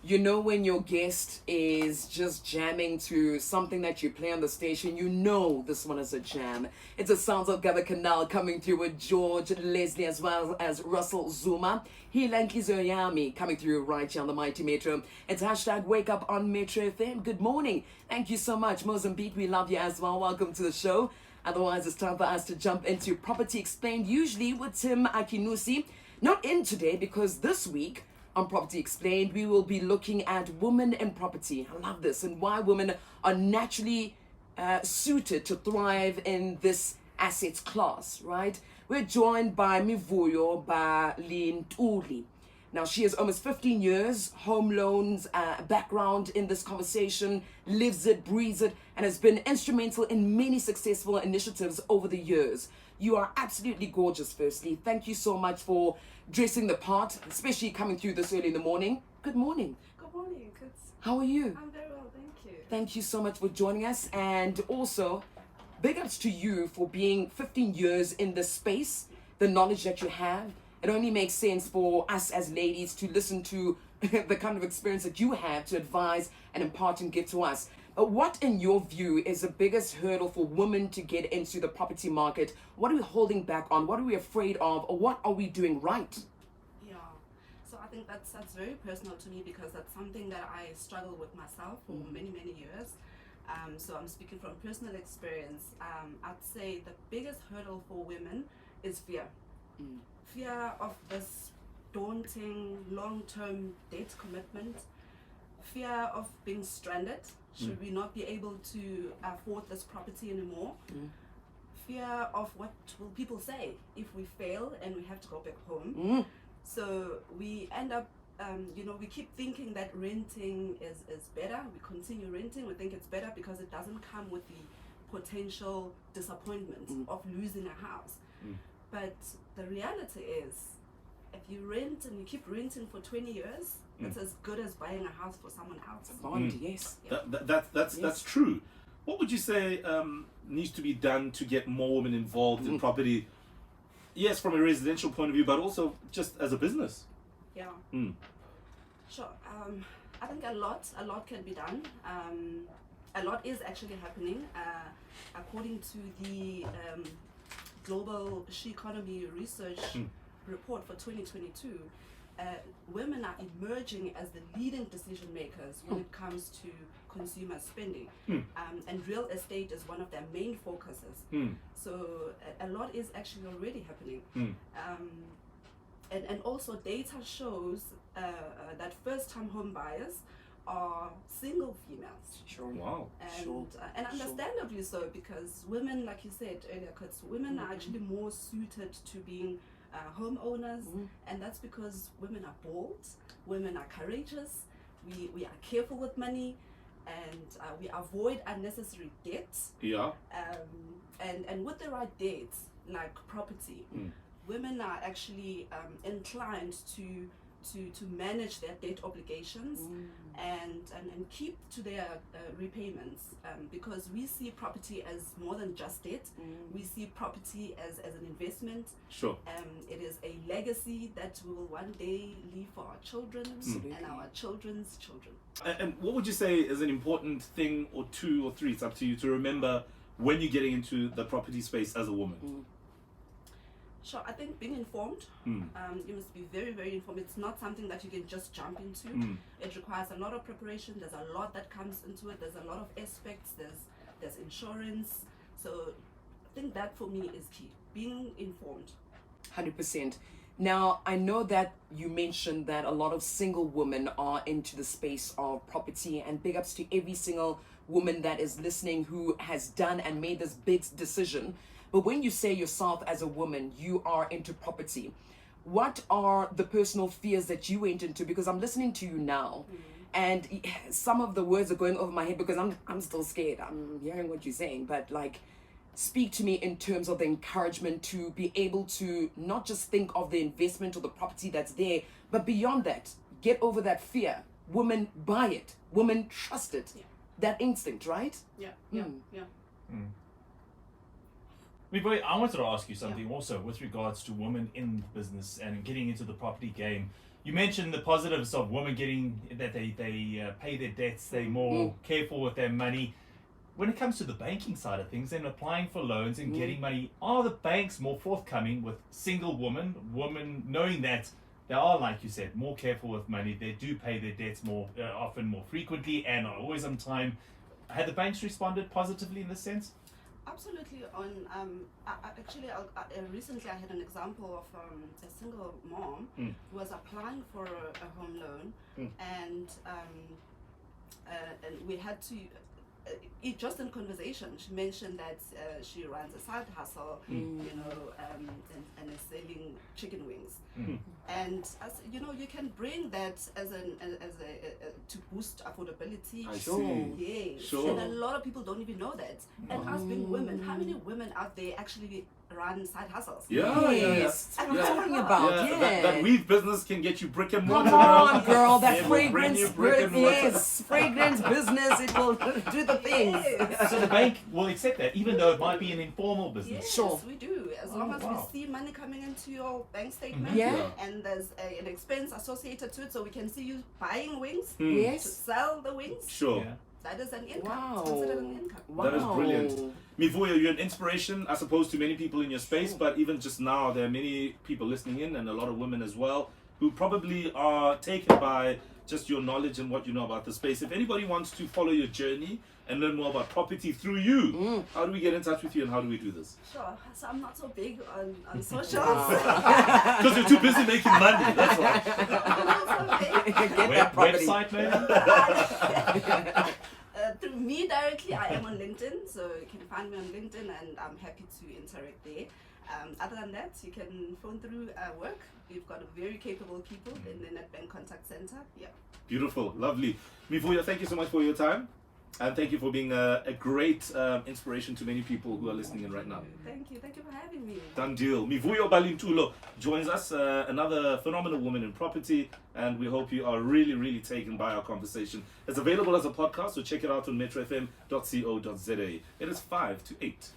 You know when your guest is just jamming to something that you play on the station, you know this one is a jam. It's the sounds of Gaba Canal coming through with George Leslie as well as Russell Zuma. Hilanki Zoyami coming through right here on the Mighty Metro. It's hashtag Wake Up on Metro FM. Good morning. Thank you so much. Mozambique, we love you as well. Welcome to the show. Otherwise, it's time for us to jump into Property Explained, usually with Tim Akinusi. Not in today because this week, on Property Explained, we will be looking at women in property. I love this, and why women are naturally suited to thrive in this assets class, right? We're joined by Mivuyo Balintulo. Now, she has almost 15 years, home loans background in this conversation, lives it, breathes it, and has been instrumental in many successful initiatives over the years. You are absolutely gorgeous, firstly. Thank you so much for dressing the part, especially coming through this early in the morning. Good morning. Good morning. How are you? I'm very well, thank you. Thank you so much for joining us. And also, big ups to you for being 15 years in this space, the knowledge that you have. It only makes sense for us as ladies to listen to the kind of experience that you have to advise and impart and give to us. But what, in your view, is the biggest hurdle for women to get into the property market? What are we holding back on? What are we afraid of? Or what are we doing right? Yeah, so I think that's very personal to me because that's something that I struggle with myself for many years. So I'm speaking from personal experience. I'd say the biggest hurdle for women is fear. Fear of this daunting long-term debt commitment. Fear of being stranded. Should we not be able to afford this property anymore? Fear of what will people say if we fail and we have to go back home. So we end up, we keep thinking that renting is better. We continue renting. We think it's better because it doesn't come with the potential disappointment of losing a house. But the reality is, if you rent and you keep renting for 20 years, it's as good as buying a house for someone else. Bond, yes. Yeah. That's true. What would you say needs to be done to get more women involved in property? Yes, from a residential point of view, but also just as a business. Yeah. Sure. I think a lot can be done. A lot is actually happening. According to the Global She Economy Research report for 2022, women are emerging as the leading decision makers when it comes to consumer spending, and real estate is one of their main focuses. So a lot is actually already happening, and also data shows that first-time home buyers are single females. Sure. Wow. And understandably so, because women, like you said earlier, women are actually more suited to being homeowners, and that's because women are bold, women are courageous, we are careful with money, and we avoid unnecessary debts. Yeah. And with the right debts, like property, women are actually inclined to manage their debt obligations and keep to their repayments, because we see property as more than just debt. We see property as an investment. Sure. It is a legacy that we will one day leave for our children and our children's children. And what would you say is an important thing, or two or three, it's up to you, to remember when you're getting into the property space as a woman? Sure, I think being informed, you must be very informed. It's not something that you can just jump into. It requires a lot of preparation. There's a lot that comes into it. There's a lot of aspects. There's insurance. So I think that for me is key, being informed. 100%. Now, I know that you mentioned that a lot of single women are into the space of property, and big ups to every single woman that is listening who has done and made this big decision. But when you say yourself as a woman, you are into property, what are the personal fears that you went into? Because I'm listening to you now, and some of the words are going over my head because I'm still scared. I'm hearing what you're saying, but like, speak to me in terms of the encouragement to be able to not just think of the investment or the property that's there, but beyond that, get over that fear. Women buy it. Women trust it. Yeah. That instinct, right? Yeah. Mivuyo, I wanted to ask you something also with regards to women in business and getting into the property game. You mentioned the positives of women getting that they pay their debts, they're more careful with their money. When it comes to the banking side of things and applying for loans and getting money, are the banks more forthcoming with single women knowing that they are, like you said, more careful with money, they do pay their debts more often, more frequently, and are always on time? Had the banks responded positively in this sense? Absolutely. Recently I had an example of a single mom who was applying for a home loan, and we had to. Just in conversation, she mentioned that she runs a side hustle, and is selling chicken wings. And as you know, you can bring that as a to boost affordability. I see. Yes. Sure. And a lot of people don't even know that. And us being women, how many women out there actually run side hustles? Yes, that's what I'm talking about. Yeah, That weave business can get you brick and mortar. Come on, girl, that It will bring fragrance, you brick and mortar. yes, fragrance business, it will do the things. Yes. So the bank will accept that, even though it might be an informal business. Yes, Sure. we do. As long as wow. we see money coming into your bank statement, Yeah. and there's an expense associated to it, so we can see you buying wings to Yes. sell the wings. Sure. Yeah. That is an income. Wow. It's considered an income. Wow. That is brilliant. Mivuyo, you're an inspiration, I suppose, to many people in your space, but even just now, there are many people listening in, and a lot of women as well, who probably are taken by just your knowledge and what you know about the space. If anybody wants to follow your journey and learn more about property through you, how do we get in touch with you and how do we do this? Sure. So I'm not so big on socials. Because you're too busy making money, that's why. I'm not so big. Get that property. Website maybe? Through me directly, I am on LinkedIn, so you can find me on LinkedIn, and I'm happy to interact there. Other than that, you can phone through work. We've got very capable people in the Nedbank Contact Center. Yeah. Beautiful, lovely. Mivuyo, thank you so much for your time. And thank you for being a great inspiration to many people who are listening in right now. Thank you for having me. Done deal. Mivuyo Balintulo joins us, another phenomenal woman in property, and we hope you are really, really taken by our conversation. It's available as a podcast, so check it out on metrofm.co.za. It is 5 to 8.